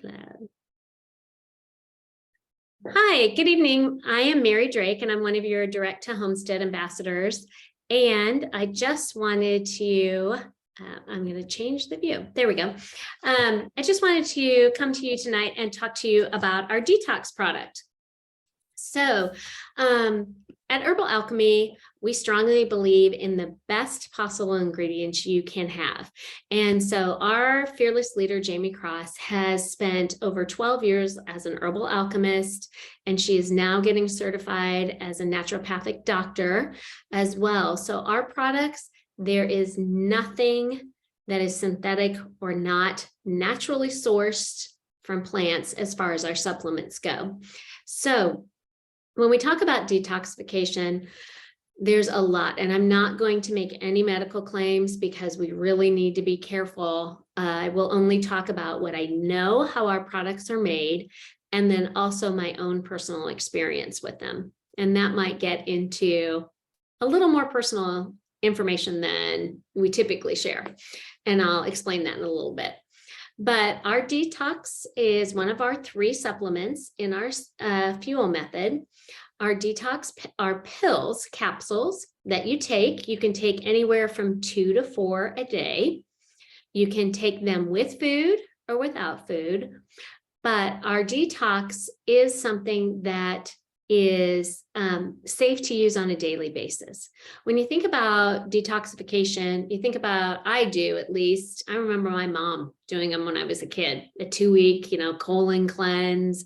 Glad. Hi, good evening. I am Mary Drake, and I'm one of your Direct to Homestead ambassadors. And I just wanted to, I'm going to change the view. There we go. I just wanted to come to you tonight and talk to you about our detox product. So at Herbal Alchemy, we strongly believe in the best possible ingredients you can have. And so our fearless leader, Jamie Cross, has spent over 12 years as an herbal alchemist, and she is now getting certified as a naturopathic doctor as well. So our products, there is nothing that is synthetic or not naturally sourced from plants as far as our supplements go. So when we talk about detoxification, there's a lot, and I'm not going to make any medical claims because we really need to be careful. I will only talk about what I know, how our products are made, and then also my own personal experience with them. And that might get into a little more personal information than we typically share. And I'll explain that in a little bit. But our detox is one of our 3 supplements in our fuel method. Our detox are pills, capsules that you take. You can take anywhere from 2 to 4 a day. You can take them with food or without food. But our detox is something that is safe to use on a daily basis. When you think about detoxification, you think about, I do at least, I remember my mom doing them when I was a kid, a 2-week, colon cleanse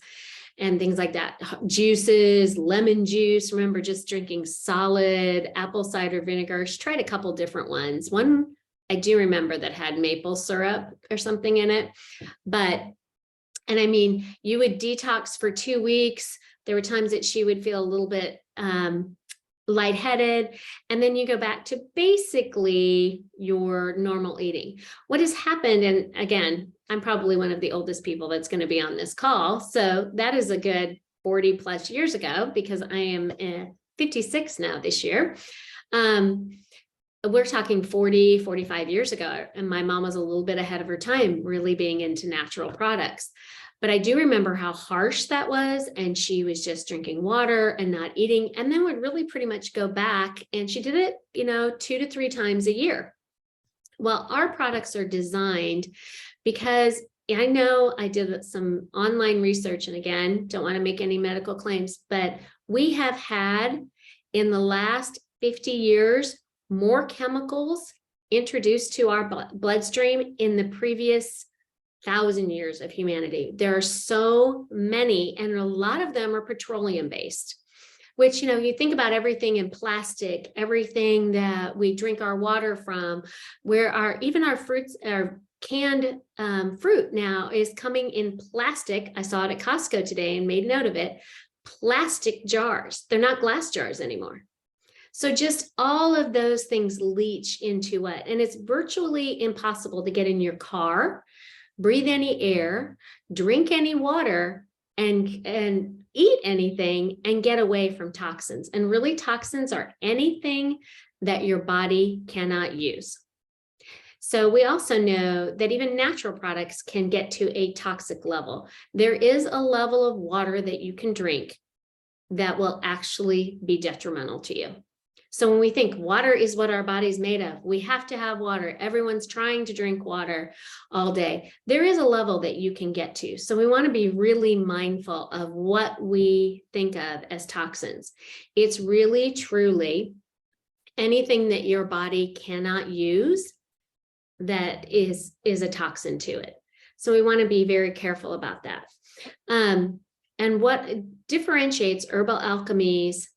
and things like that. Juices, lemon juice, remember just drinking solid apple cider vinegar. She tried a couple different ones. One I do remember that had maple syrup or something in it. And I mean, you would detox for 2 weeks. There were times that she would feel a little bit lightheaded, and then you go back to basically your normal eating. What has happened, and again, I'm probably one of the oldest people that's going to be on this call, so that is a good 40 plus years ago, because I am 56 now this year. We're talking 40, 45 years ago, and my mom was a little bit ahead of her time, really being into natural products. But I do remember how harsh that was, and she was just drinking water and not eating, and then would really pretty much go back, and she did it, 2 to 3 times a year. Well, our products are designed because I know I did some online research, and again, don't want to make any medical claims, but we have had in the last 50 years more chemicals introduced to our bloodstream in the previous 1,000 years of humanity. There are so many, and a lot of them are petroleum based, which, you think about everything in plastic, everything that we drink our water from, where even our fruits, our canned fruit now is coming in plastic. I saw it at Costco today and made note of it. Plastic jars. They're not glass jars anymore. So just all of those things leach into it. And it's virtually impossible to get in your car, breathe any air, drink any water, and eat anything and get away from toxins. And really, toxins are anything that your body cannot use. So we also know that even natural products can get to a toxic level. There is a level of water that you can drink that will actually be detrimental to you. So when we think water is what our body's made of, we have to have water. Everyone's trying to drink water all day. There is a level that you can get to. So we want to be really mindful of what we think of as toxins. It's really, truly anything that your body cannot use that is a toxin to it. So we want to be very careful about that. And what differentiates Herbal Alchemy's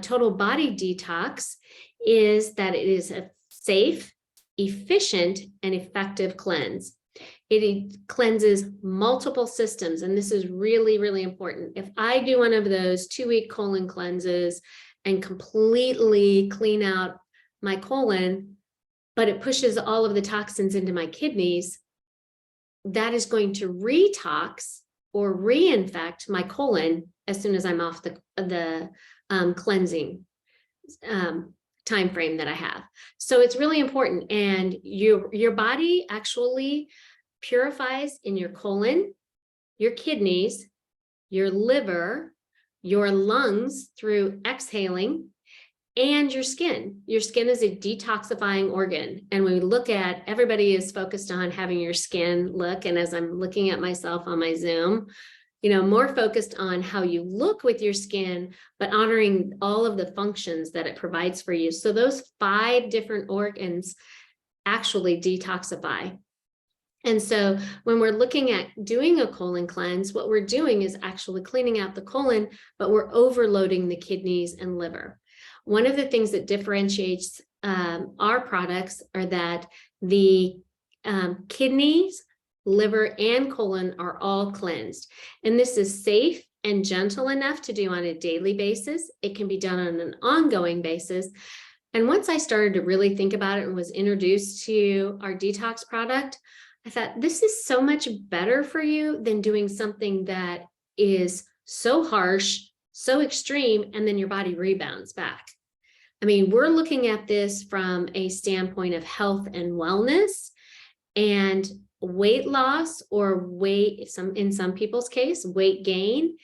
total body detox is that it is a safe, efficient, and effective cleanse. It cleanses multiple systems, and this is really, really important. If I do one of those 2-week colon cleanses and completely clean out my colon, but it pushes all of the toxins into my kidneys, that is going to retox or reinfect my colon as soon as I'm off the cleansing time frame that I have. So it's really important, and your body actually purifies in your colon your kidneys, your liver, your lungs through exhaling, and your skin. Your skin is a detoxifying organ. And when we look at, everybody is focused on having your skin look. And as I'm looking at myself on my Zoom, more focused on how you look with your skin, but honoring all of the functions that it provides for you. So those 5 different organs actually detoxify. And so when we're looking at doing a colon cleanse, what we're doing is actually cleaning out the colon, but we're overloading the kidneys and liver. One of the things that differentiates our products are that the kidneys, liver, and colon are all cleansed. And this is safe and gentle enough to do on a daily basis. It can be done on an ongoing basis. And once I started to really think about it and was introduced to our detox product, I thought, this is so much better for you than doing something that is so harsh, so extreme, and then your body rebounds back. I mean, we're looking at this from a standpoint of health and wellness, and weight loss, or in some people's case, weight gain.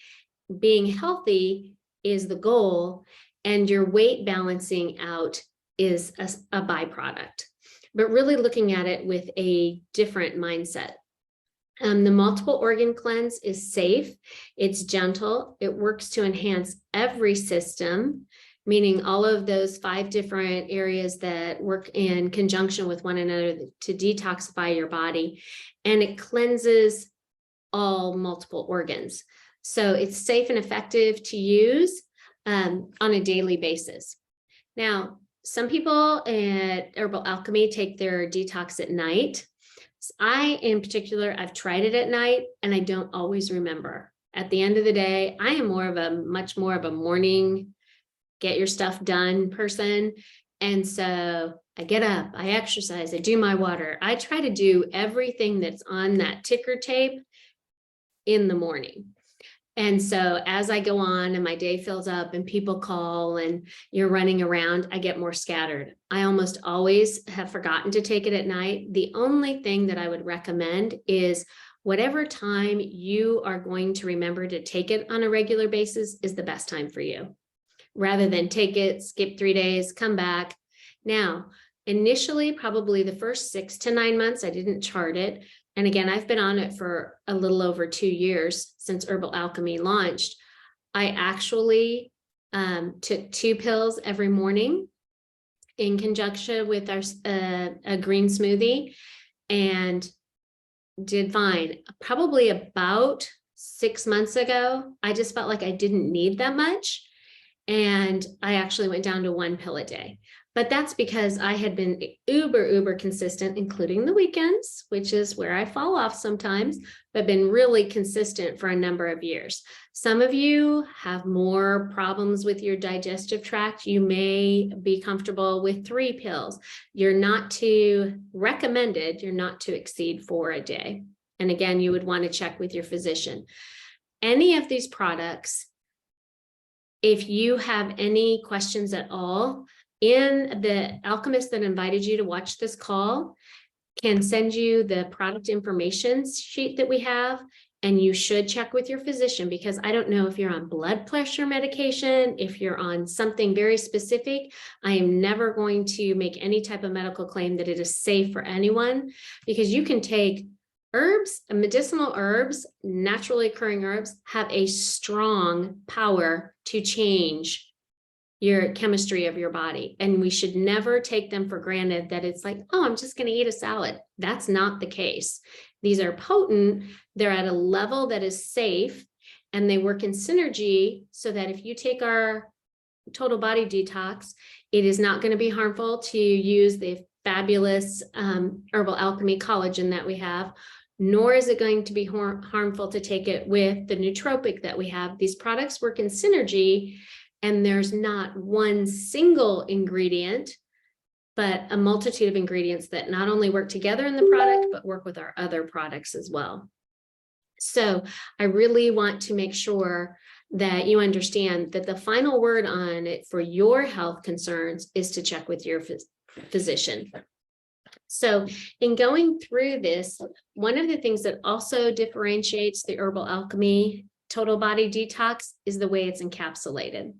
Being healthy is the goal, and your weight balancing out is a byproduct. But really looking at it with a different mindset. The multiple organ cleanse is safe, it's gentle, it works to enhance every system, meaning all of those 5 different areas that work in conjunction with one another to detoxify your body, and it cleanses all multiple organs. So it's safe and effective to use on a daily basis. Now, some people at Herbal Alchemy take their detox at night. I, in particular, I've tried it at night and I don't always remember. At the end of the day, I am much more of a morning, get your stuff done person. And so I get up, I exercise, I do my water. I try to do everything that's on that ticker tape in the morning. And so as I go on and my day fills up and people call and you're running around, I get more scattered. I almost always have forgotten to take it at night. The only thing that I would recommend is whatever time you are going to remember to take it on a regular basis is the best time for you, rather than take it, skip 3 days, come back. Now, initially, probably the first 6 to 9 months, I didn't chart it. And again, I've been on it for a little over 2 years since Herbal Alchemy launched. I actually took 2 pills every morning in conjunction with a green smoothie, and did fine. Probably about 6 months ago, I just felt like I didn't need that much. And I actually went down to 1 pill a day. But that's because I had been uber consistent, including the weekends, which is where I fall off sometimes, but been really consistent for a number of years. Some of you have more problems with your digestive tract. You may be comfortable with 3 pills. You're not to exceed 4 a day. And again, you would want to check with your physician. Any of these products, if you have any questions at all, the alchemist that invited you to watch this call can send you the product information sheet that we have, and you should check with your physician, because I don't know if you're on blood pressure medication, if you're on something very specific. I am never going to make any type of medical claim that it is safe for anyone, because you can take herbs, medicinal herbs, naturally occurring herbs have a strong power to change your chemistry of your body. And we should never take them for granted that it's like, oh, I'm just going to eat a salad. That's not the case. These are potent. They're at a level that is safe, and they work in synergy so that if you take our total body detox, it is not going to be harmful to use the fabulous Herbal Alchemy collagen that we have, nor is it going to be harmful to take it with the nootropic that we have. These products work in synergy, and there's not one single ingredient, but a multitude of ingredients that not only work together in the product, but work with our other products as well. So I really want to make sure that you understand that the final word on it for your health concerns is to check with your physician. So in going through this, one of the things that also differentiates the Herbal Alchemy Total Body Detox is the way it's encapsulated.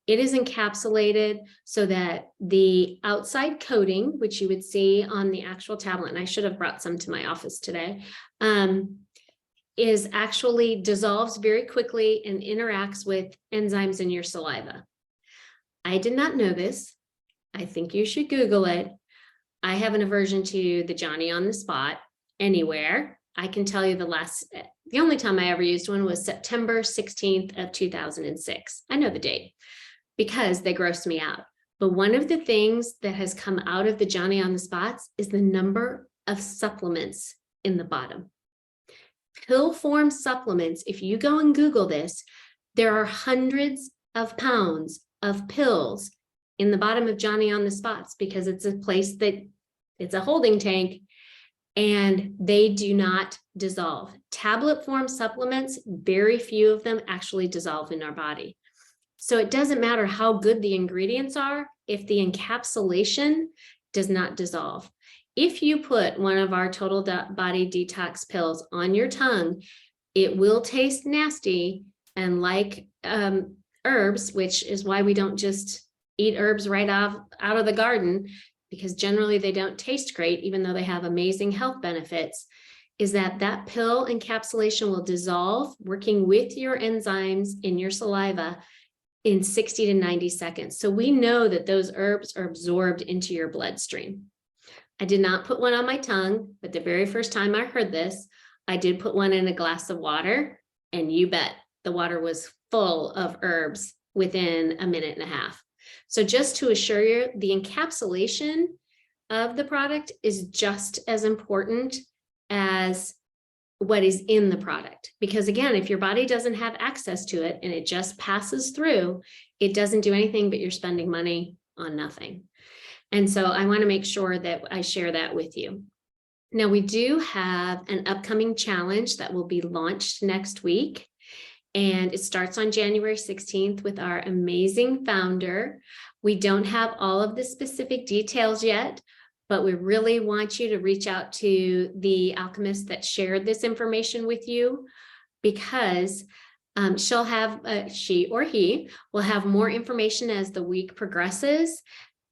It is encapsulated so that the outside coating, which you would see on the actual tablet, and I should have brought some to my office today, is actually dissolves very quickly and interacts with enzymes in your saliva. I did not know this. I think you should Google it. I have an aversion to the Johnny on the Spot anywhere. I can tell you the only time I ever used one was September 16th of 2006. I know the date because they grossed me out. But one of the things that has come out of the Johnny on the Spots is the number of supplements in the bottom. Pill form supplements, if you go and Google this, there are hundreds of pounds of pills in the bottom of Johnny on the Spots because it's a place that it's a holding tank and they do not dissolve. Tablet form supplements, very few of them actually dissolve in our body. So it doesn't matter how good the ingredients are if the encapsulation does not dissolve. If you put one of our Total Body Detox pills on your tongue, it will taste nasty and like herbs, which is why we don't just eat herbs right out of the garden, because generally they don't taste great, even though they have amazing health benefits, is that pill encapsulation will dissolve working with your enzymes in your saliva in 60 to 90 seconds. So we know that those herbs are absorbed into your bloodstream. I did not put one on my tongue, but the very first time I heard this, I did put one in a glass of water, and you bet the water was full of herbs within a minute and a half. So just to assure you, the encapsulation of the product is just as important as what is in the product. Because again, if your body doesn't have access to it and it just passes through, it doesn't do anything but you're spending money on nothing. And so I want to make sure that I share that with you. Now, we do have an upcoming challenge that will be launched next week. And it starts on January 16th with our amazing founder. We don't have all of the specific details yet, but we really want you to reach out to the alchemist that shared this information with you, because she or he will have more information as the week progresses.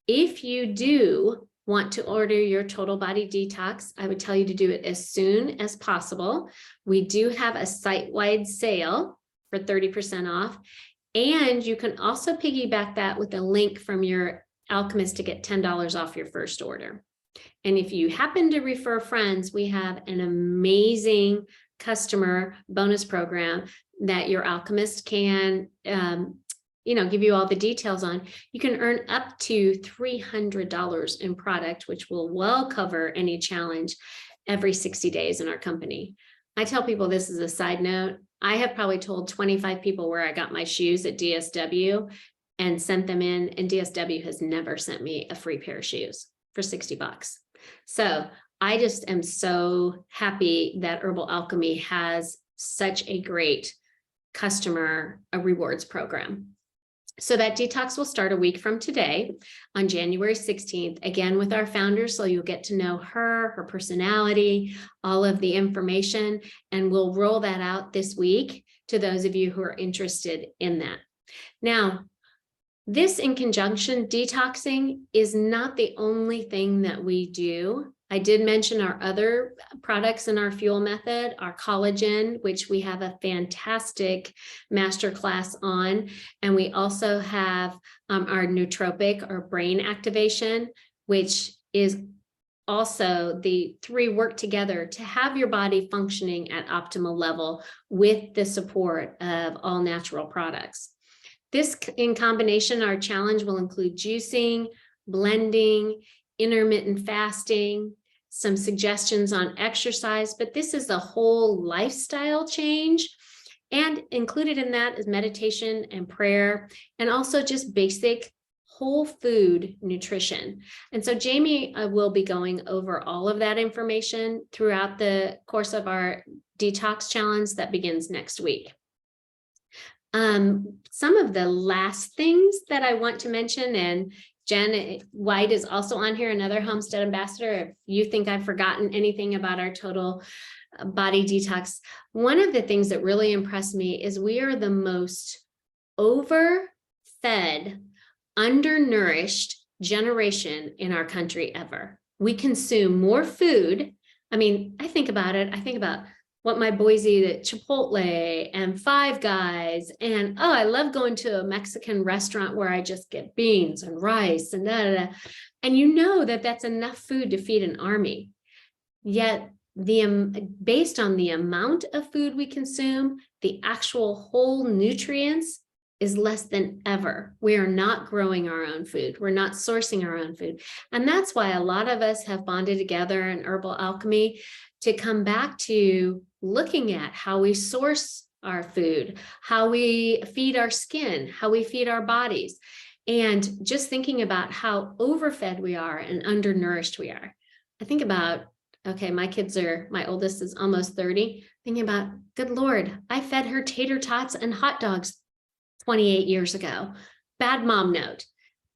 If you do want to order your Total Body Detox, I would tell you to do it as soon as possible. We do have a site-wide sale for 30% off. And you can also piggyback that with a link from your alchemist to get $10 off your first order. And if you happen to refer friends, we have an amazing customer bonus program that your alchemist can give you all the details on. You can earn up to $300 in product, which will well cover any challenge every 60 days in our company. I tell people, this is a side note, I have probably told 25 people where I got my shoes at DSW and sent them in, and DSW has never sent me a free pair of shoes for $60. So I just am so happy that Herbal Alchemy has such a great customer rewards program. So that detox will start a week from today on January 16th, again with our founder. So you'll get to know her personality, all of the information, and we'll roll that out this week to those of you who are interested in that. Now, this in conjunction, detoxing is not the only thing that we do. I did mention our other products in our fuel method, our collagen, which we have a fantastic masterclass on. And we also have our nootropic or brain activation, which is also the three work together to have your body functioning at optimal level with the support of all natural products. This in combination, our challenge will include juicing, blending, intermittent fasting, some suggestions on exercise, but this is a whole lifestyle change. And included in that is meditation and prayer, and also just basic whole food nutrition. And so Jamie will be going over all of that information throughout the course of our detox challenge that begins next week. Some of the last things that I want to mention, and Jen White is also on here, another Homestead ambassador. If you think I've forgotten anything about our total body detox, one of the things that really impressed me is we are the most overfed, undernourished generation in our country ever. We consume more food. I mean, I think about it. I think about what my boys eat at Chipotle and Five Guys. And oh, I love going to a Mexican restaurant where I just get beans and rice and da, da, da. And you know that that's enough food to feed an army. Yet based on the amount of food we consume, the actual whole nutrients is less than ever. We are not growing our own food. We're not sourcing our own food. And that's why a lot of us have bonded together in Herbal Alchemy to come back to looking at how we source our food, how we feed our skin, how we feed our bodies, and just thinking about how overfed we are and undernourished we are. I think about, okay, my oldest is almost 30, thinking about, good Lord, I fed her tater tots and hot dogs 28 years ago. Bad mom note,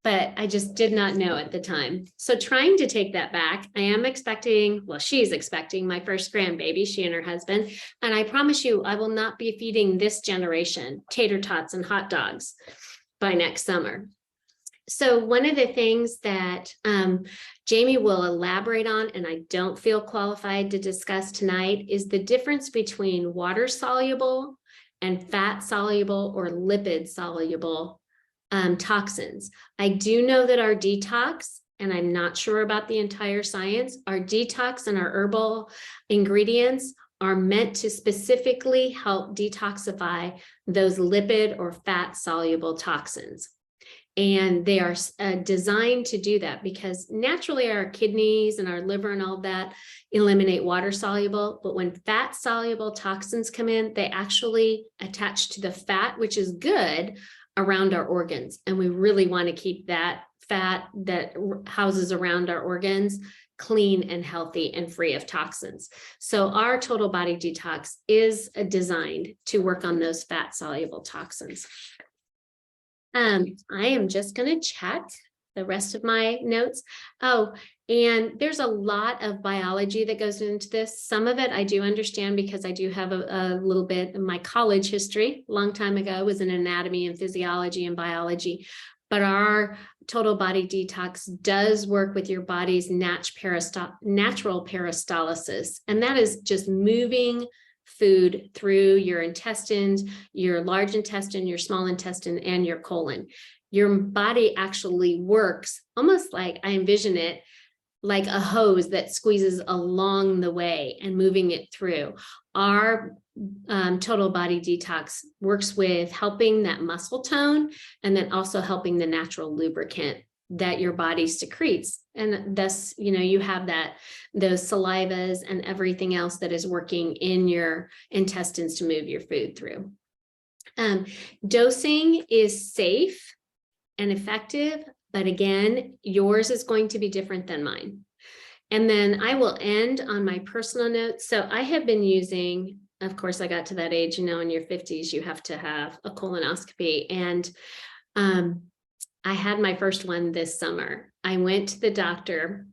but I just did not know at the time. So trying to take that back, I am expecting, well, she's expecting my first grandbaby, she and her husband. And I promise you, I will not be feeding this generation tater tots and hot dogs by next summer. So one of the things that Jamie will elaborate on, and I don't feel qualified to discuss tonight, is the difference between water soluble and fat soluble or lipid soluble toxins. I do know that our detox, and I'm not sure about the entire science, our detox and our herbal ingredients are meant to specifically help detoxify those lipid or fat soluble toxins. And they are designed to do that because naturally our kidneys and our liver and all that eliminate water soluble. But when fat soluble toxins come in, they actually attach to the fat, which is good, around our organs. And we really want to keep that fat that houses around our organs clean and healthy and free of toxins. So our total body detox is designed to work on those fat soluble toxins. I am just going to check the rest of my notes. Oh, and there's a lot of biology that goes into this. Some of it I do understand because I do have a little bit of my college history. A long time ago was in anatomy and physiology and biology. But our total body detox does work with your body's natural peristalsis. And that is just moving food through your intestines, your large intestine, your small intestine, and your colon. Your body actually works almost like, I envision it, like a hose that squeezes along the way and moving it through. Our total body detox works with helping that muscle tone and then also helping the natural lubricant that your body secretes. And thus, you have those salivas and everything else that is working in your intestines to move your food through. Dosing is safe and effective, but again, yours is going to be different than mine. And then I will end on my personal notes. So I have been using, of course, I got to that age, in your 50s, you have to have a colonoscopy. And I had my first one this summer. I went to the doctor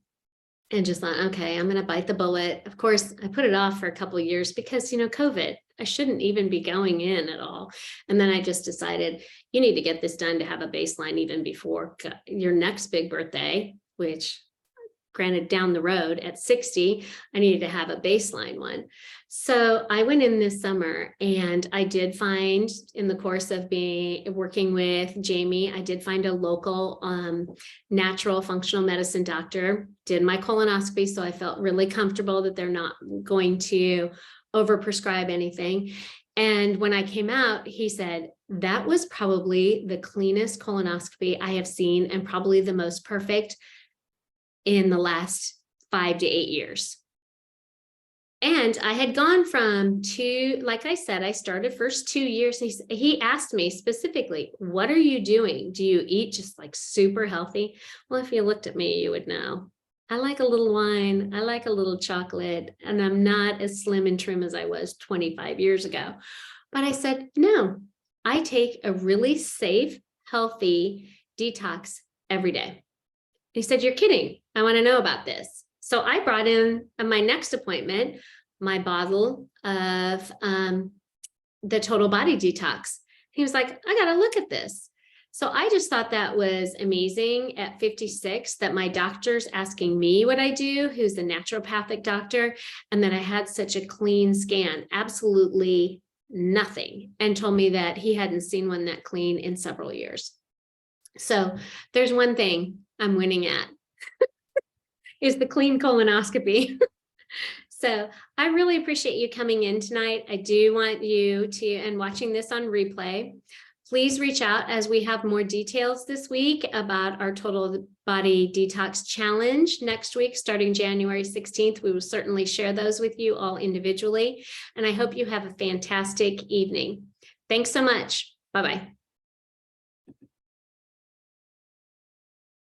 and just thought, okay, I'm going to bite the bullet. Of course, I put it off for a couple of years because, COVID, I shouldn't even be going in at all. And then I just decided you need to get this done to have a baseline even before your next big birthday, which granted down the road at 60, I needed to have a baseline one. So I went in this summer and I did find, in the course of working with Jamie, I did find a local natural functional medicine doctor, did my colonoscopy. So I felt really comfortable that they're not going to overprescribe anything. And when I came out, he said, that was probably the cleanest colonoscopy I have seen and probably the most perfect in the last 5 to 8 years. And I had gone from like I said, I started first 2 years. He asked me specifically, what are you doing? Do you eat just like super healthy? Well, if you looked at me, you would know. I like a little wine. I like a little chocolate, and I'm not as slim and trim as I was 25 years ago. But I said, no, I take a really safe, healthy detox every day. He said, "You're kidding. I want to know about this." So I brought in at my next appointment my bottle of the Total Body Detox. He was like, "I got to look at this." So I just thought that was amazing at 56 that my doctor's asking me what I do, who's a naturopathic doctor, and that I had such a clean scan, absolutely nothing, and told me that he hadn't seen one that clean in several years. So there's one thing I'm winning at is the clean colonoscopy. So I really appreciate you coming in tonight. I do want you to, and watching this on replay, please reach out as we have more details this week about our Total Body Detox Challenge next week, starting January 16th. We will certainly share those with you all individually. And I hope you have a fantastic evening. Thanks so much. Bye-bye.